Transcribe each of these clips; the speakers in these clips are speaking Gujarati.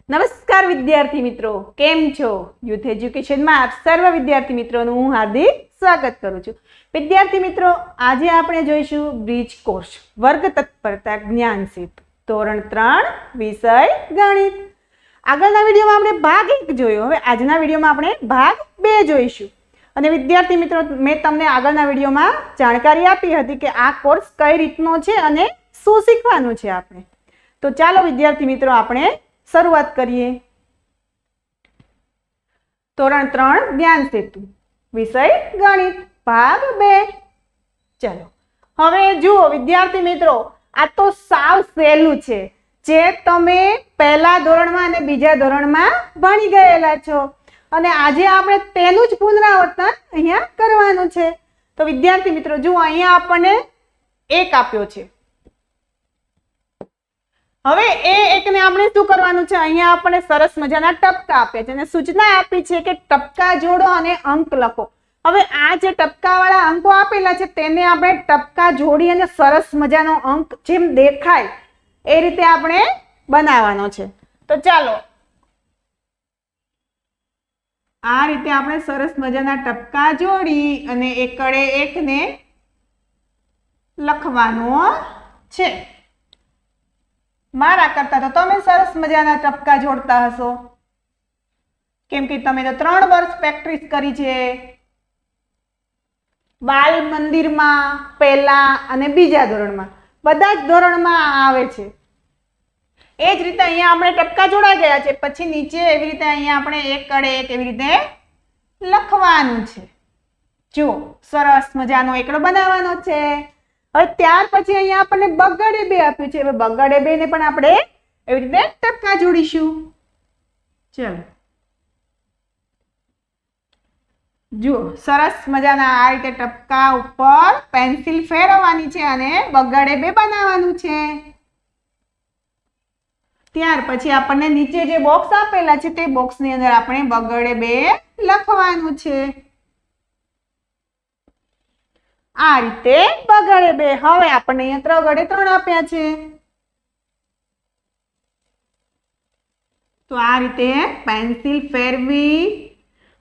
નમસ્કાર વિદ્યાર્થી મિત્રો, કેમ છો? યુથ એજ્યુકેશનમાં આપ સર્વ વિદ્યાર્થી મિત્રોનું હું હાર્દિક સ્વાગત કરું છું. વિદ્યાર્થી મિત્રો, આજે આપણે જોઈશું બ્રિજ કોર્સ વર્ગ તત્પરતા જ્ઞાન સેતુ ધોરણ 3 વિષય ગણિત. આગળના વિડીયોમાં આપણે ભાગ 1 જોયો. હવે આજના વિડીયોમાં આપણે ભાગ 2 જોઈશું. અને વિદ્યાર્થી મિત્રો, મેં તમને આગળના વિડીયોમાં જાણકારી આપી હતી કે આ કોર્સ કઈ રીતનો છે અને શું શીખવાનું છે આપણે. તો ચાલો વિદ્યાર્થી મિત્રો, આપણે શરૂઆત કરીએ. ધોરણ 3 જ્ઞાન સેતુ વિષય ગણિત ભાગ 2. ચલો હવે જુઓ વિદ્યાર્થી મિત્રો, આ તો સાવ સહેલું છે, જે તમે પહેલા ધોરણમાં અને બીજા ધોરણમાં ભણી ગયેલા છો. અને આજે આપણે તેનું જ પુનરાવર્તન અહીંયા કરવાનું છે. તો વિદ્યાર્થી મિત્રો જુઓ, અહીંયા આપણને 1 આપ્યો છે. હવે એ એકને આપણે શું કરવાનું છે? અહીંયા આપણને સરસ મજાના ટપકા આપ્યા છે અને સૂચના આપી છે કે ટપકા જોડો અને અંક લખો. હવે આ જે ટપકાવાળા અંકો આપેલા છે તેને આપણે ટપકા જોડી અને સરસ મજાનો અંક જેમ દેખાય એ રીતે આપણે બનાવવાનો છે. તો ચાલો આ રીતે આપણે સરસ મજાના ટપકા જોડી અને એકડે એકને લખવાનો છે. મારા કરતા તો તમે સરસ મજાના ટપકા જોડતા હશો, કેમ કે તમે તો 3 વર્ષ પ્રેક્ટિસ કરી છે. બાલ મંદિરમાં પહેલા અને બીજા ધોરણમાં, બધા જ ધોરણમાં આવે છે. એ જ રીતે અહીંયા આપણે ટપકા જોડાઈ ગયા છે. પછી નીચે એવી રીતે અહીંયા આપણે એકડે એક એવી રીતે લખવાનું છે. જુઓ, સરસ મજાનો એકડો બનાવવાનો છે. હવે ત્યાર પછી અહીંયા આપણને બગડે 2 આપ્યું છે. હવે બગડે 2 ને પણ આપણે એવી રીતે ટપકા જોડીશું. ચલો જુઓ, સરસ મજાના આ રીતે ટપકા ઉપર પેન્સિલ ફેરવવાની છે અને બગડે 2 બનાવવાનું છે. ત્યાર પછી આપણને નીચે જે બોક્સ આપેલા છે તે બોક્સની અંદર આપણે બગડે 2 લખવાનું છે. આ રીતે બગડે 2. હવે આપણને અહીંયા ત્રગડે 3 આપ્યા છે. તો આ રીતે પેન્સિલ ફેરવી,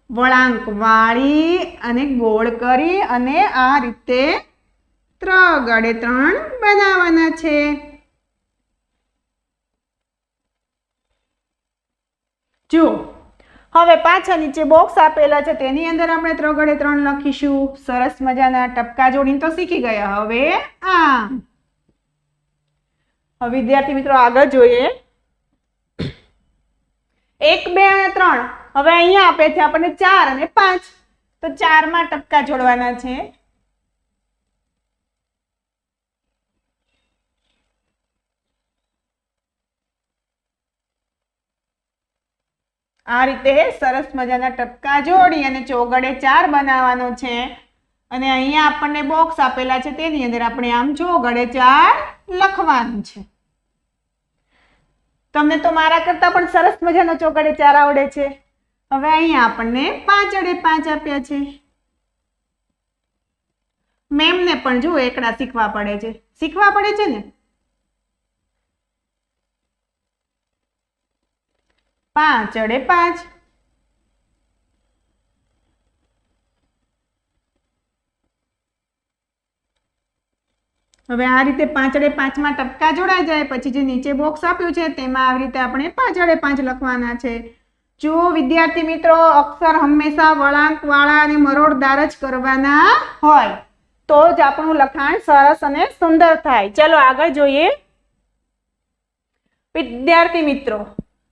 વળાંક વાળી અને ગોળ કરી અને આ રીતે ત્રગડે 3 બનાવવાના છે. જુઓ, હવે પાછા નીચે બોક્સ આપેલા છે તેની અંદર આપણે ત્રગડે 3 લખીશું. સરસ મજાના ટપકા જોડીને તો શીખી ગયા. હવે વિદ્યાર્થી મિત્રો આગળ જોઈએ. 1, 2 અને 3. હવે અહીંયા આપે છે આપણને 4 અને 5. તો 4 માં ટપકા જોડવાના છે. આ રીતે સરસ મજાના ટપકા જોડી અને ચોગડે 4 બનાવવાનો છે. અને અહીંયા આપણને બોક્સ આપેલા છે તેની અંદર આપણે આમ ચોગડે 4 લખવાનું છે. તમને તો મારા કરતા પણ સરસ મજાનો ચોગડે 4 આવડે છે. હવે અહીંયા આપણને 5 આપ્યા છે. મેમને પણ જો એકડા શીખવા પડે છે ને. 5 5. હવે આ રીતે 5 માં ટપકા જોડાઈ જાય પછી જે નીચે બોક્સ આપ્યું છે તેમાં આવી રીતે આપણે 5 લખવાના છે. જો વિદ્યાર્થી મિત્રો, અક્ષર હંમેશા વળાંક વાળા અને મરોડદાર જ કરવાના હોય તો જ આપણું લખાણ સરસ અને સુંદર થાય. ચલો આગળ જોઈએ. વિદ્યાર્થી મિત્રો,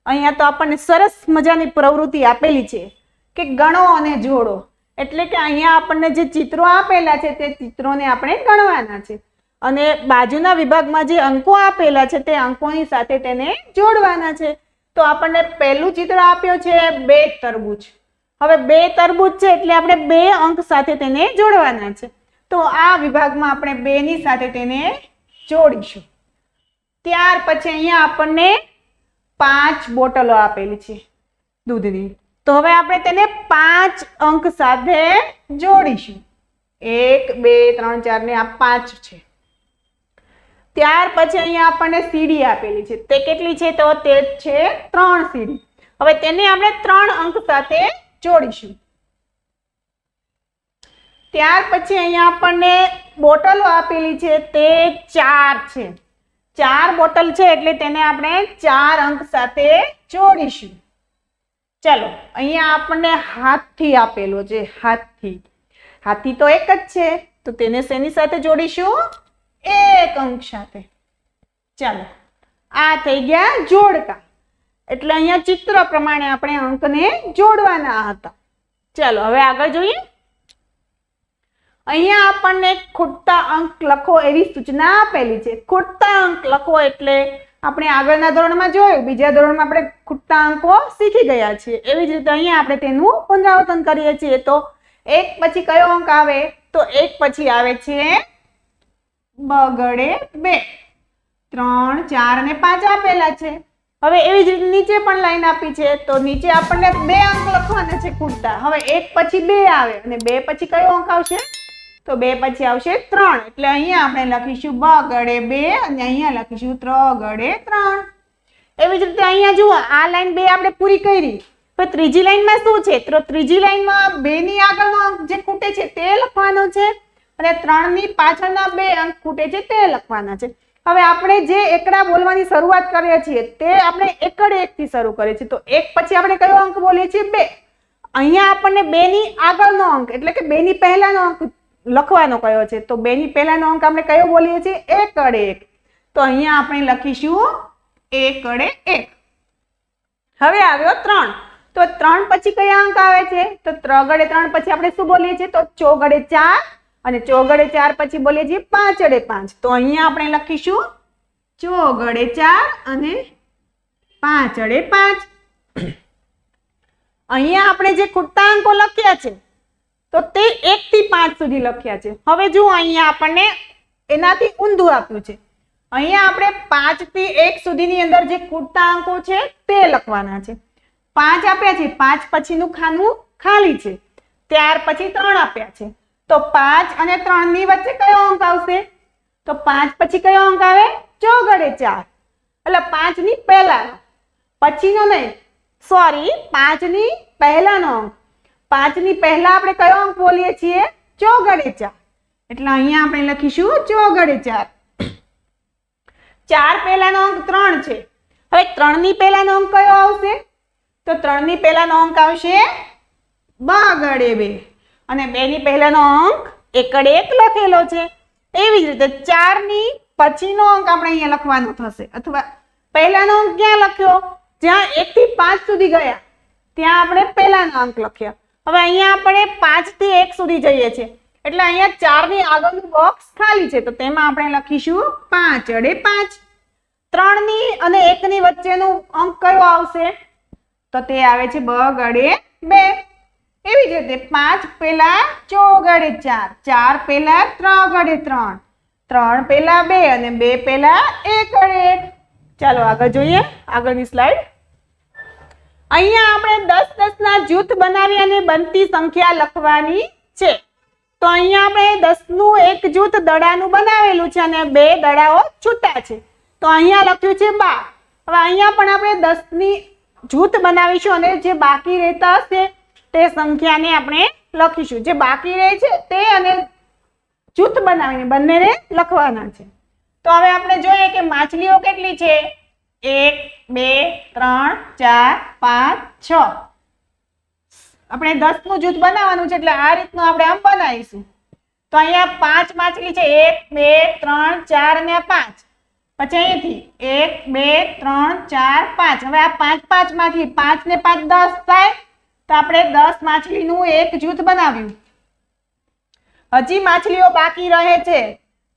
અહીંયા તો આપણને સરસ મજાની પ્રવૃત્તિ આપેલી છે કે ગણો અને જોડો. એટલે કે અહીંયા આપણને જે ચિત્રો આપેલા છે તે ચિત્રોને આપણે ગણવાના છે અને બાજુના વિભાગમાં જે અંકો આપેલા છે તે અંકોની સાથે તેને જોડવાના છે. તો આપણને પહેલું ચિત્ર આપ્યો છે 2 તરબૂચ. હવે 2 તરબૂચ છે એટલે આપણે 2 અંક સાથે તેને જોડવાના છે. તો આ વિભાગમાં આપણે 2 ની સાથે તેને જોડીશું. ત્યાર પછી અહીંયા આપણને 5 બોટલો આપેલી છે દૂધની. તો હવે આપણે તેને 5 અંક સાથે જોડીશું. 1 2 3 4 ને આ 5 છે. ત્યાર પછી અહીંયા આપણને સીડી આપેલી છે, તે કેટલી છે? તો તે છે 3 સીડી. હવે તેને આપણે 3 અંક સાથે જોડીશું. ત્યાર પછી અહીંયા આપણને બોટલો આપેલી છે, તે 4 છે. 4 બોટલ છે એટલે તેને આપણે 4 અંક સાથે જોડીશું. ચાલો, અહીંયા આપણને હાથી આપેલો છે, હાથી. હાથી તો એક જ છે, તો તેને શેની સાથે જોડીશું? 1 અંક સાથે. ચાલો, આ થઈ ગયા જોડકા. એટલે અહીંયા ચિત્ર પ્રમાણે આપણે અંકને જોડવાના હતા. ચાલો, હવે આગળ જોઈએ. અહીંયા આપણને ખૂટતા અંક લખો એવી સૂચના આપેલી છે. ખૂટતા અંક લખો એટલે આપણે આગળના ધોરણમાં જોયું, બીજા ધોરણમાં આપણે ખૂટતા અંકો શીખી ગયા છીએ. એવી જ રીતે અહીંયા આપણે તેનું પુનરાવર્તન કરીએ છીએ. તો 1 પછી કયો અંક આવે? તો 1 પછી આવે છે બગડે 2. 3, 4 અને 5 આપેલા છે. હવે એવી જ રીતે નીચે પણ લાઈન આપી છે, તો નીચે આપણને 2 અંક લખવાના છે ખૂટતા. હવે 1 પછી 2 આવે અને 2 પછી કયો અંક આવશે? તો 2 પછી આવશે 3. એટલે અહીંયા આપણે લખીશું બગડે 2 અને અહીંયા લખીશું ત્રગડે 3. એવી જ રીતે અહીંયા જુઓ, આ લાઈન 2 આપણે પૂરી કરી. તો ત્રીજી લાઈનમાં શું છે? તો ત્રીજી લાઈનમાં 2 ની આગળનો અંક જે ખૂટે છે તે લખવાનો છે અને 3 ની પાછળના 2 અંક ખૂટે છે તે લખવાના છે. હવે આપણે જે એકડા બોલવાની શરૂઆત કરીએ છીએ તે આપણે એકડ 1 થી શરૂ કરીએ છીએ. તો 1 પછી આપણે કયો અંક બોલીએ છીએ? 2. અહીંયા આપણને 2 ની આગળનો અંક એટલે કે 2 ની પહેલાનો અંક લખવાનો કયો છે? તો 2 ની પહેલાનો અંક આપણે કયો બોલીએ છીએ? એકડ 1. તો અહીંયા આપણે લખીશું એકડ 1. હવે આવ્યો 3. તો 3 પછી કયા અંક આવે છે? તો ત્રગડે 3 પછી આપણે શું બોલીએ છીએ? તો ચોગડે 4 અને ચોગડે 4 પછી બોલીએ છીએ પાંચડે 5. તો અહીંયા આપણે લખીશું ચોગડે 4 અને પાંચડે 5. અહીંયા આપણે જે ખૂટતા અંકો લખ્યા છે તો તે 1 થી 5 સુધી લખ્યા છે. હવે જુઓ, અહીંયા આપણને એનાથી ઊંધું આપ્યું છે. અહીંયા આપણે 5 થી 1 સુધીની અંદર જે ખૂટતા અંકો છે તે લખવાના છે. 5 આપ્યા છે, 5 પછીનું ખાનું ખાલી છે. ત્યાર પછી 3 આપ્યા છે, તો 5 અને 3 ની વચ્ચે કયો અંક આવશે? તો 5 પછી કયો અંક આવે? ચોગડે 4. એટલે 5 ની પહેલાનો, પછીનો નહીં, સોરી, 5 ની પહેલાનો અંક. 5 ની પહેલા આપણે કયો અંક બોલીએ છીએ? ચોગડે 4. એટલે અહીંયા આપણે લખીશું ચોગડે 4. 4 પહેલાનો અંક 3 છે. હવે 3 ની પહેલાનો અંક કયો આવશે? તો 3 ની પહેલાનો અંક આવશે બગડે 2 અને 2 ની પહેલાનો અંક એકડ 1 લખેલો છે. એવી જ રીતે 4 ની પછીનો અંક આપણે અહીંયા લખવાનો થશે, અથવા પહેલાનો અંક ક્યાં લખ્યો? જ્યાં 1 થી 5 સુધી ગયા ત્યાં આપણે પહેલાનો અંક લખ્યો. હવે અહીંયા આપણે 5 થી 1 સુધી જઈએ છીએ એટલે અહીંયા 4 ની આગળનું બોક્સ ખાલી છે, તો તેમાં આપણે લખીશું પાંચડે 5. 3 ની અને 1 ની વચ્ચેનો અંક કયો આવશે? તો તે આવે છે બગડે 2. એવી જ રીતે 5 પહેલા ચોગડે 4, 4 પહેલા ત્રગડે 3, 3 પહેલા 2 અને 2 પહેલા એકડ 1. ચાલો આગળ જોઈએ, આગળની સ્લાઇડ. અહીંયા આપણે 10 10 ના જૂથ બનાવી અને બનતી સંખ્યા લખવાની છે. તો અહીંયા આપણે 10 નું એક જૂથ દડાનું બનાવેલું છે અને 2 દડાઓ છૂટા છે. તો અહીંયા લખ્યું છે 12. હવે અહીંયા પણ આપણે 10 ની જૂથ બનાવીશું અને જે બાકી રહેતા હશે તે સંખ્યાને આપણે લખીશું. જે બાકી રહે છે તે અને જૂથ બનાવીને બંનેને લખવાના છે. તો હવે આપણે જોઈએ કે માછલીઓ કેટલી છે? 1 2 3 4 5 6. આપણે 10 નું જૂથ બનાવવાનું છે એટલે આ રીતનું આપણે આમ બનાવીશું. તો અહીંયા 5 માછલી છે, 1 2 3 4 અને 5. પછી અહીંથી 1 2 3 4 5. હવે આ 5 5 માંથી 5 ને 5 10 થાય, તો આપણે 10 માછલીનું એક જૂથ બનાવ્યું. હજી માછલીઓ બાકી રહે છે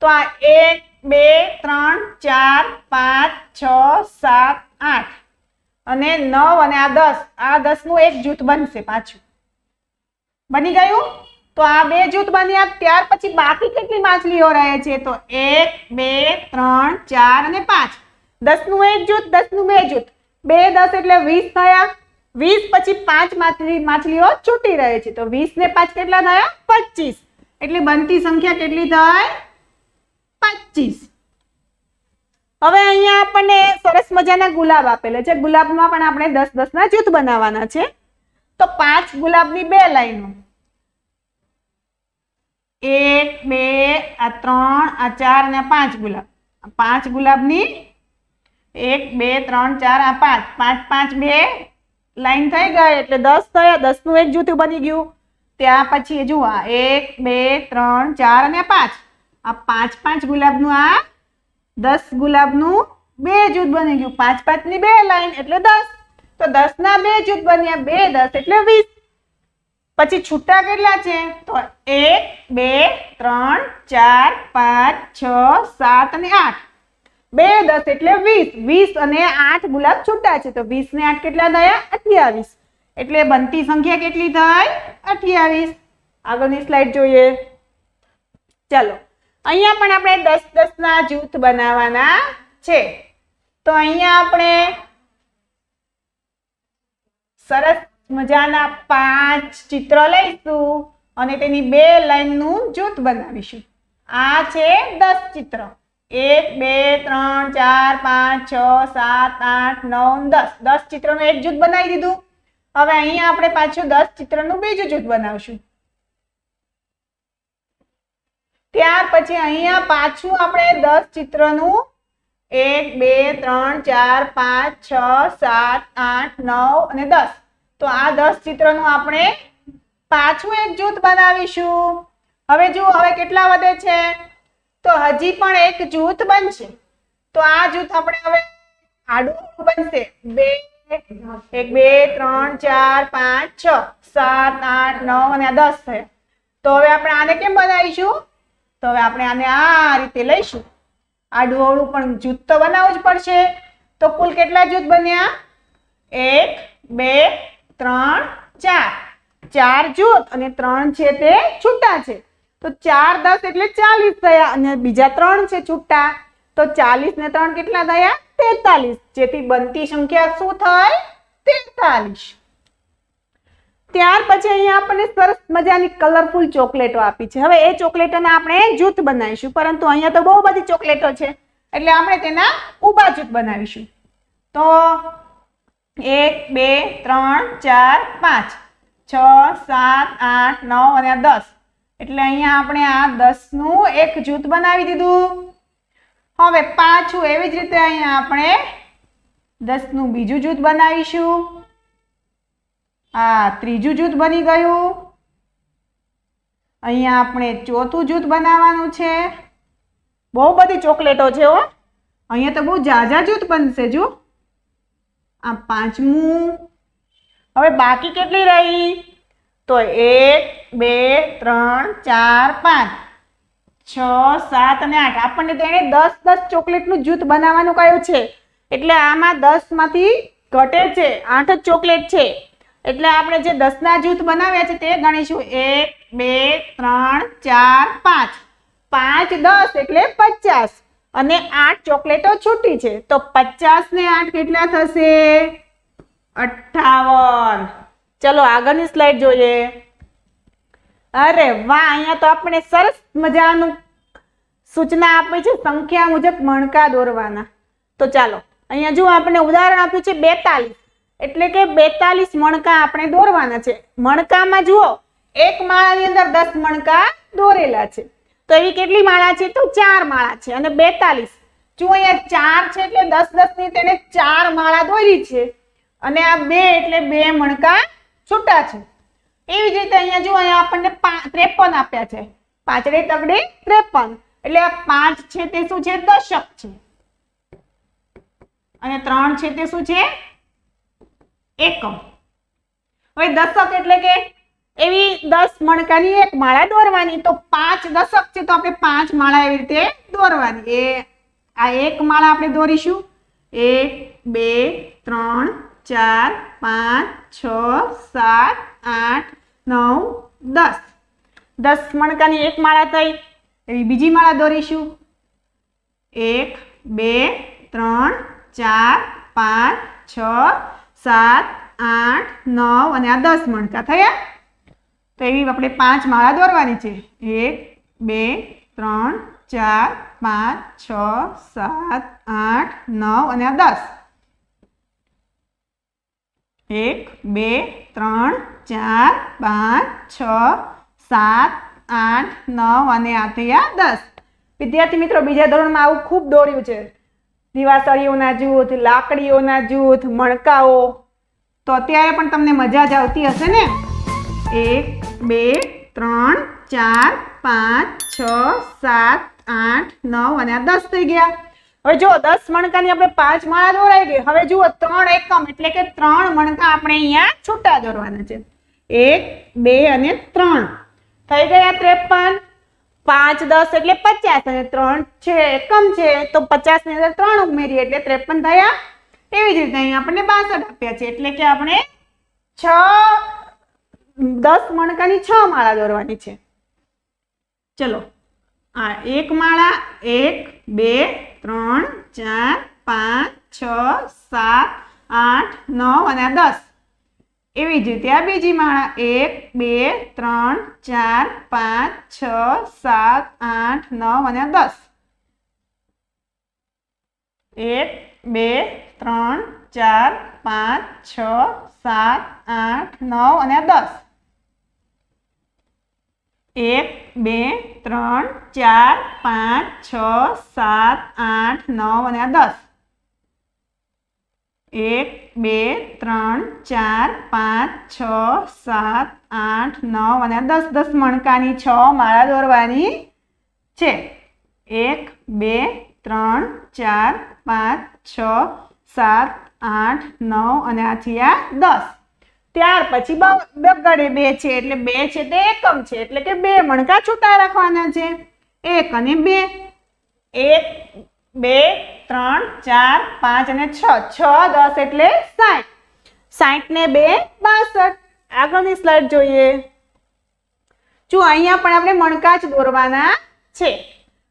તો આ 1 2 3 4 5 6 7 8 અને 9 અને આ 10. આ 10 નું એક જૂથ બનશે. પાછું બની ગયું. તો આ 2 જૂથ બન્યા. ત્યાર પછી બાકી કેટલી માછલીઓ રહે છે? તો 1 2 3 4 અને 5. 10 નું એક જૂથ, 10 નું 2 જૂથ, 2 10 એટલે 20 થયા. 20 પછી 5 માછલીઓ છૂટી રહે છે, તો 20 ને 5 કેટલા થયા? 25. એટલે બનતી સંખ્યા કેટલી થાય? 25. હવે અહીંયા આપણને સરસ મજાના ગુલાબ આપેલા છે. ગુલાબમાં પણ આપણે 10 10 ના જૂથ બનાવવાના છે. તો 5 ગુલાબની 2 લાઈનો, 1 2 આ 3 આ 4 અને 5 ગુલાબ. 5 ગુલાબની 1 2 3 4 આ 5 5 5 2 લાઈન થઈ ગઈ એટલે 10 થયા. 10 નું એક જૂથ બની ગયું. ત્યાં પછી જુઓ 1 2 3 4 અને 5 આ 5 5 ગુલાબનું આ 10 ગુલાબનું 2 જૂથ બની ગયું. 5 5 ની 2 લાઈન એટલે 10. તો 10 ના 2 જૂથ બન્યા, 2 10 એટલે 20. પછી છૂટા કેટલા છે? તો 1 2 3 4 5 6 7 અને 8. 2 10 એટલે 20. 20 અને 8 ગુલાબ છૂટા છે. તો 20 ને 8 કેટલા થયા? 28. એટલે બનતી સંખ્યા કેટલી થઈ? 28. આગળની સ્લાઇડ જોઈએ. ચાલો, અહીંયા પણ આપણે 10 10 ના જૂથ બનાવવાના છે. તો અહીંયા આપણે સરસ મજાના 5 ચિત્ર લઈશું અને તેની 2 લાઈનનું જૂથ બનાવીશું. આ છે 10 ચિત્ર. 1 2 3 4 5 6 7 8 9 10. 10 ચિત્રનું એક જૂથ બનાવી દીધું. હવે અહીંયા આપણે પાછું 10 ચિત્રનું બીજું જૂથ બનાવશું. ત્યાર પછી અહીંયા પાછું આપણે 10 ચિત્રનું 1 2 3 4 5 6 7 8 9 અને 10. તો આ 10 ચિત્રનું આપણે પાછું એક જૂથ બનાવીશું. હવે જુઓ, હવે કેટલા વધે છે? તો હજી પણ એક જૂથ બનશે. તો આ જૂથ આપણે હવે આડું બનશે. 1 2 3 4 5 6 7 8 9 અને 10 થયા. તો હવે આપણે આને કેમ બનાવીશું? તો હવે આપણે આને આ રીતે લઈશું. આડું અવળું પણ જૂથ તો બનાવવું જ પડશે. તો કુલ કેટલા જૂથ બન્યા? 1 2 3 4. 4 જૂથ અને 3 છે તે છૂટા છે. તો 4 10 એટલે 40 થયા અને બીજા 3 છે છૂટા. તો 40 ને 3 કેટલા થયા? 43. જેથી બનતી સંખ્યા શું થાય? 43. ત્યાર પછી અહીંયા આપણને સરસ મજાની કલરફુલ ચોકલેટો આપી છે. હવે એ ચોકલેટોના આપણે જૂથ બનાવીશું, પરંતુ અહીંયા તો બહુ બધી ચોકલેટો છે એટલે આપણે તેના ઊભા જૂથ બનાવીશું. તો 1 2 3 4 5 6 7 8 9 અને 10. એટલે અહીંયા આપણે આ 10 નું એક જૂથ બનાવી દીધું. હવે પાછું એવી જ રીતે અહીંયા આપણે 10 નું બીજું જૂથ બનાવીશું. આ ત્રીજું જૂથ બની ગયું. અહીંયા આપણે ચોથું જૂથ બનાવવાનું છે. બહુ બધી ચોકલેટો છે હો. અહીંયા તો બહુ ઝાઝા જૂથ બનશે. જો આ પાંચમું. હવે બાકી કેટલી રહી? તો 1 2 3 4 5 6 7 અને 8. આપણને તેણે 10 10 ચોકલેટનું જૂથ બનાવવાનું કહ્યું છે. એટલે આમાં 10 માંથી ઘટે છે, 8 જ ચોકલેટ છે. એટલે આપણે જે 10 ના જૂથ બનાવ્યા છે તે ગણીશું. 1 2 3 4 5. 5 10 એટલે 50 અને 8 ચોકલેટો છૂટી છે. તો 50 ને 8 કેટલા થશે? 58. ચલો આગળની સ્લાઇડ જોઈએ. અરે વાહ, અહીંયા તો આપણે સરસ મજાનું સૂચના આપી છે સંખ્યા મુજબ મણકા દોરવાના. તો ચાલો અહીંયા જો આપણે ઉદાહરણ આપ્યું છે 42. એટલે કે 42 મણકા આપણે દોરવાના છે. મણકામાં જુઓ, એક માળાની અંદર 10 મણકા દોરેલા છે. તો એવી કેટલી માળા છે? તો 4 માળા છે. અને 42 જો અહીંયા 4 છે એટલે 10 10 ની તેને 4 માળા દોરી છે. અને આ 2 એટલે 2 મણકા છૂટા છે. એવી જ રીતે અહીંયા જો અહીંયા આપણને 53 આપ્યા છે. 5 તગડે 53. એટલે આ 5 છે તે શું છે? દશક છે. અને 3 છે તે શું છે? એકમ. હવે દશક એટલે કે એવી 10 મણકાની એક માળા દોરવાની. તો 5 દશક છે તો આપણે 5 માળા એવી રીતે દોરવાની. આ એક માળા આપણે દોરીશું. 1 2 3 4 5 6 7 8 9 10. 10 મણકાની એક માળા થઈ. એવી બીજી માળા દોરીશું. 1 2 3 4 5 6 7 8 9 અને આ 10 મણકા થયા. તો એવી આપણે 5 માળા દોરવાની છે. 1 2 3 4 5 6 7 8 9 અને 10 1 2 3 4 5 6 7 8 9 અને આ થયા 10 વિદ્યાર્થી મિત્રો બીજા ધોરણમાં આવું ખૂબ દોર્યું છે દીવાસળીઓના જૂથ લાકડીઓના જૂથ મણકાઓ તો અત્યારે પણ તમને મજા જ આવતી હશે ને 1 2 3 4 5 6 7 8 9 અને 10 થઈ ગયા હવે જો 10 મણકાની આપણે 5 માળા દોરાઈ ગઈ હવે જુઓ 3 એકમ એટલે કે 3 મણકા આપણે અહીંયા છૂટા દોરવાના છે 1 2 અને 3 થઈ ગયા 53 5 10 એટલે 50 અને 3 છે એકમ છે તો 50 ની અંદર 3 ઉમેરીએ એટલે 53 થયા એવી જ રીતે અહીંયા આપણને 62 આપ્યા છે એટલે કે આપણે 10 મણકાની 6 માળા દોરવાની છે ચલો આ એક માળા 1 2 3 4 5 6 7 8 9 અને 10 એવી જ રીતે આ બીજી માળા 1 2 3 4 5 6 7 8 9 અને 10 1 2 3 4 5 6 7 8 9 અને 10 1 2 3 4 5 6 7 8 9 અને 10 1 2 3 4 5 6 7 8 9 અને 10 10 મણકાની 6 માળા દોરવાની છે 1 2 3 4 5 6 7 8 9 અને આ થયા 10 ત્યાર પછી બગડે 2 છે એટલે 2 છે તે એકમ છે એટલે કે 2 મણકા છૂટા રાખવાના છે 1 અને 2 1 2 3 4 5 અને 6 6 10 એટલે 60 60 ને 2 62 આગળની સ્લાઇડ જોઈએ જો અહીંયા પણ આપણે મણકા જ દોરવાના છે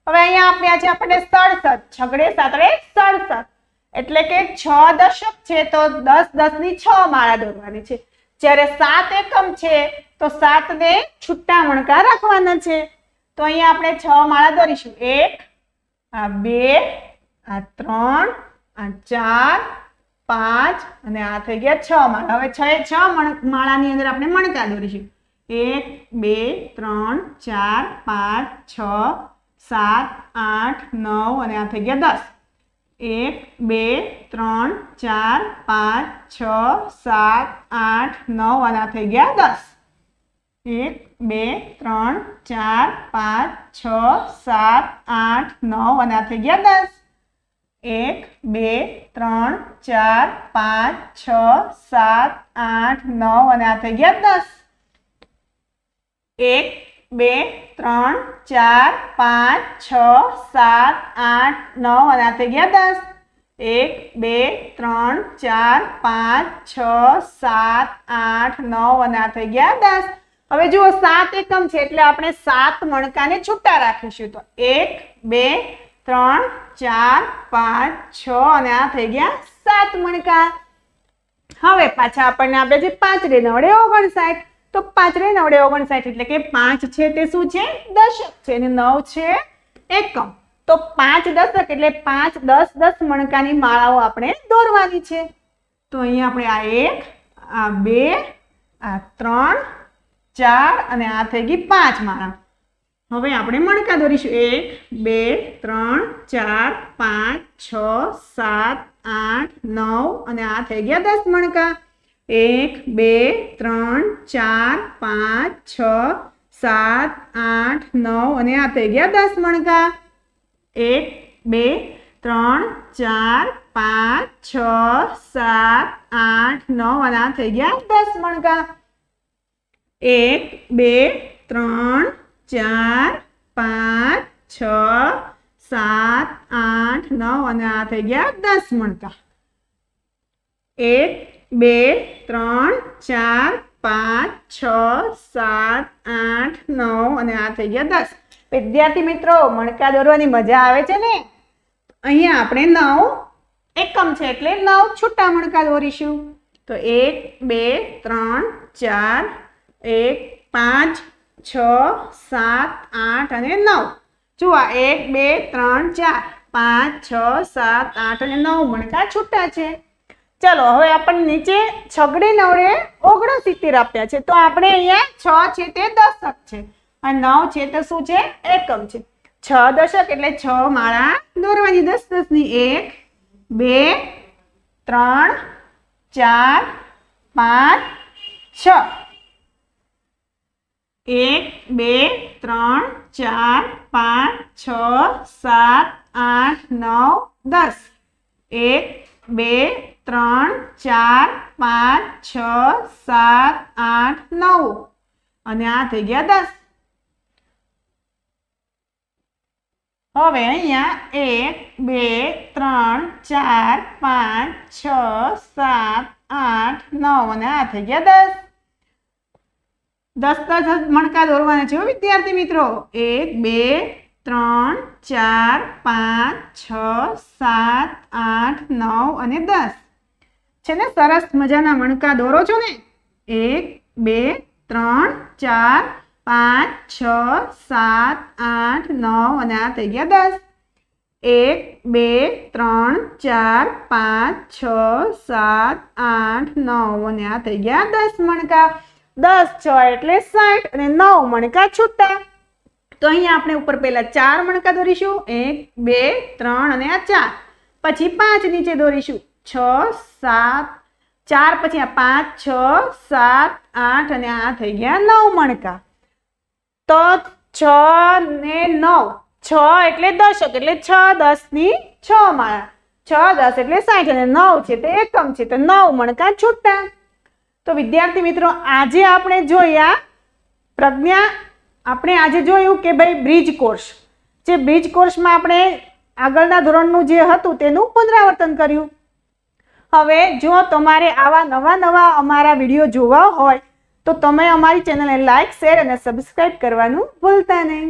હવે અહીંયા આપ્યા છે આપણને 67 છગડે સાતડે 67 એટલે કે 6 દશક છે તો 10 10 ની 6 માળા દોરવાની છે જ્યારે 7 એકમ છે તો 7 ને છૂટા મણકા રાખવાના છે તો અહીંયા આપણે 6 માળા દોરીશું 1 આ 2 આ 3 આ 4 5 અને આ થઈ ગયા 6 માળા હવે 6 માળાની અંદર આપણે મણકા દોરીશું 1 2 3 4 5 6 7 8 9 અને આ થઈ ગયા 10 1 2 3 4 5 6 7 8 9 અને આ થઈ ગયા 10 1 2 3 4 5 6 7 8 9 અને આ થઈ ગયા 10 1 2 3 4 5 6 7 8 9 અને આ થઈ ગયા 10 1 2 3 4 5 6 7 8 9 અને આ થઈ ગયા 10 1 2 3 4 5 6 7 8 9 અને આ થઈ ગયા 10 હવે જુઓ 7 એકમ છે એટલે આપણે 7 મણકાને છૂટા રાખીશું તો 1 2 3 4 5 6 અને આ થઈ ગયા 7 મણકા હવે પાછા આપણને આપે છે 5 રે 9 59 તો 5 રે 9 59 એટલે કે 5 છે તે શું છે દશક છે અને 9 છે એકમ તો 5 દશક એટલે 5 10 10 મણકાની માળાઓ આપણે દોરવાની છે તો અહીંયા આપણે આ 1 આ 2 આ 3 4 અને આ થઈ ગઈ 5 માળા હવે આપણે મણકા દોરીશું 1 2 3 4 5 6 7 8 9 અને આ થઈ ગયા 10 મણકા 1 2 3 4 5 6 7 8 9 અને આ થઈ ગયા 10 મણકા 1 2 3 4 5 6 7 8 9 અને આ થઈ ગયા 10 મણકા 1 2 3 4 5 6 7 8 9 અને આ થઈ ગયા 10 મણકા 1 2 3 4 5 6 7 8 9 અને આ થઈ ગયા 10 વિદ્યાર્થી મિત્રો મણકા દોરવાની મજા આવે છે ને અહીંયા આપણે 9 એકમ છે એટલે 9 છૂટા મણકા દોરીશું તો 1 2 3 4 1 5 6 7 8 અને 9 જુઓ 1 2 3 4 5 6 7 8 અને 9 મણકા છૂટા છે. ચલો હવે આપણને નીચે છગડે નવડે 69 આપ્યા છે, તો આપણે અહીંયા 6 છે તે દશક છે અને 9 છે તે શું છે? એકમ છે. 6 દશક એટલે 6 માળા દોરવાની, 10 10 ની 1 2 3 4 5 6 1 2 3 4 5 6 7 8 9 10 1 2 3 4 5 6 7 8 9 અને આ થઈ ગયા 10. હવે અહીંયા 1 2 3 4 5 6 7 8 9 અને આ થઈ ગયા 10. 10 10 મણકા દોરવાના છે વિદ્યાર્થી મિત્રો. 1 2 3 4 5 6 7 8 9 અને 10 છે ને. સરસ મજાના મણકા દોરો છો ને. 1 2 3 4 5 6 7 8 9 અને આ થઈ ગયા 10. 1 2 3 4 5 6 7 8 9 અને આ થઈ ગયા 10 મણકા. 10 6 એટલે 60 અને 9 મણકા છૂટા. તો અહીંયા આપણે ઉપર પહેલા 4 મણકા દોરીશું. 1 2 3 અને આ 4, પછી 5 નીચે દોરીશું. 6 7 4 પછી આ 5 6 7 8 અને આ થઈ ગયા 9 મણકા. તો 6 ને 9, 6 એટલે દશક એટલે 6 10 ની 6 માળા, 6 10 એટલે 60 અને 9 છે તે એકમ છે, તો 9 મણકા છૂટા. તો વિદ્યાર્થી મિત્રો આજે આપણે જોયા પ્રજ્ઞા, આપણે આજે જોયું કે ભાઈ બ્રિજ કોર્સ, જે બ્રિજ કોર્સમાં આપણે આગળના ધોરણનું જે હતું તેનું પુનરાવર્તન કર્યું. હવે જો તમારે આવા નવા અમારા વિડીયો જોવા હોય તો તમે અમારી ચેનલને લાઈક શેર અને સબસ્ક્રાઇબ કરવાનું ભૂલતા નહીં.